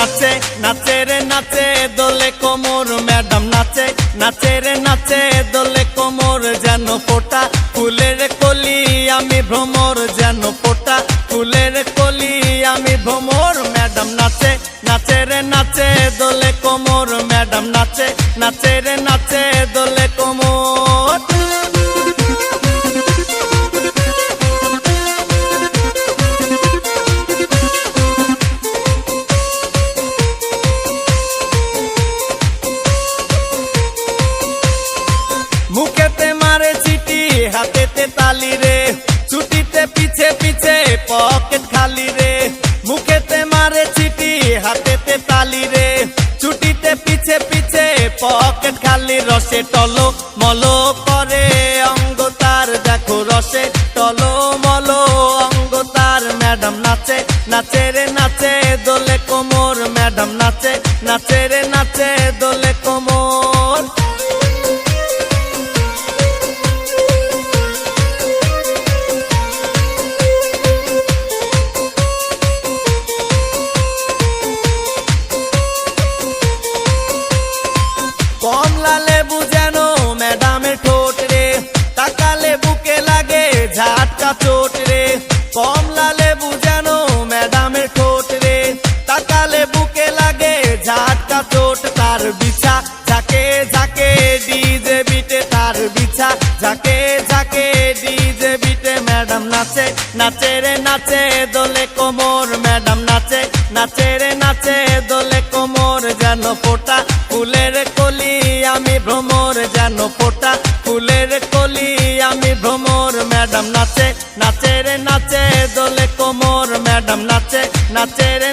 নাচে নাচে রে নাচে দোলে কোমর ম্যাডাম নাচে নাচে রে নাচে দোলে কোমর যেন ফোটা ফুলের কলি আমি ভ্রমর যেন ফোটা ফুলের কলি আমি ভ্রমর ম্যাডাম নাচে নাচে রে নাচে দোলে কোমর ম্যাডাম নাচে নাচে রে নাচে দোলে কোমর মুখেতে মারে চিঠি হাতেতে তালি রে ছুটিতে পিছে পিছে পকেট খালি রে মুখেতে মারে চিঠি হাতেতে তালি রে ছুটিতে পিছে পিছে পকেট খালি রসে টলো মলো করে অঙ্গ তার দেখো রসে টলো মলো অঙ্গ তার ম্যাডাম নাচে নাচে রে নাচে দোলে কোমর ম্যাডাম নাচে নাচে রে নাচে দোলে কোমর কমলা লেবু যেন ম্যাডামের ঠোঁট রে তাকালে বুকে লাগে ঝাটকা চোট রে কমলা লেবু যেন ম্যাডামের ঠোঁট রে তাকালে বুকে লাগে ঝাটকা চোট তার বিছা ঝাঁকে ঝাঁকে ডিজে বিটে তার বিছা ঝাঁকে ঝাঁকে ডিজে বিটে ম্যাডাম নাচে নাচে রে নাচে দোলে কোমর ম্যাডাম নাচে নাচে রে নাচে দোলে কোমর যেন ফোটা ফুলের কলি আমি ভ্রমর যেন ফোটা ফুলের কলি আমি ভ্রমর ম্যাডাম নাচে নাচে রে নাচে দোলে কোমর ম্যাডাম নাচে নাচে রে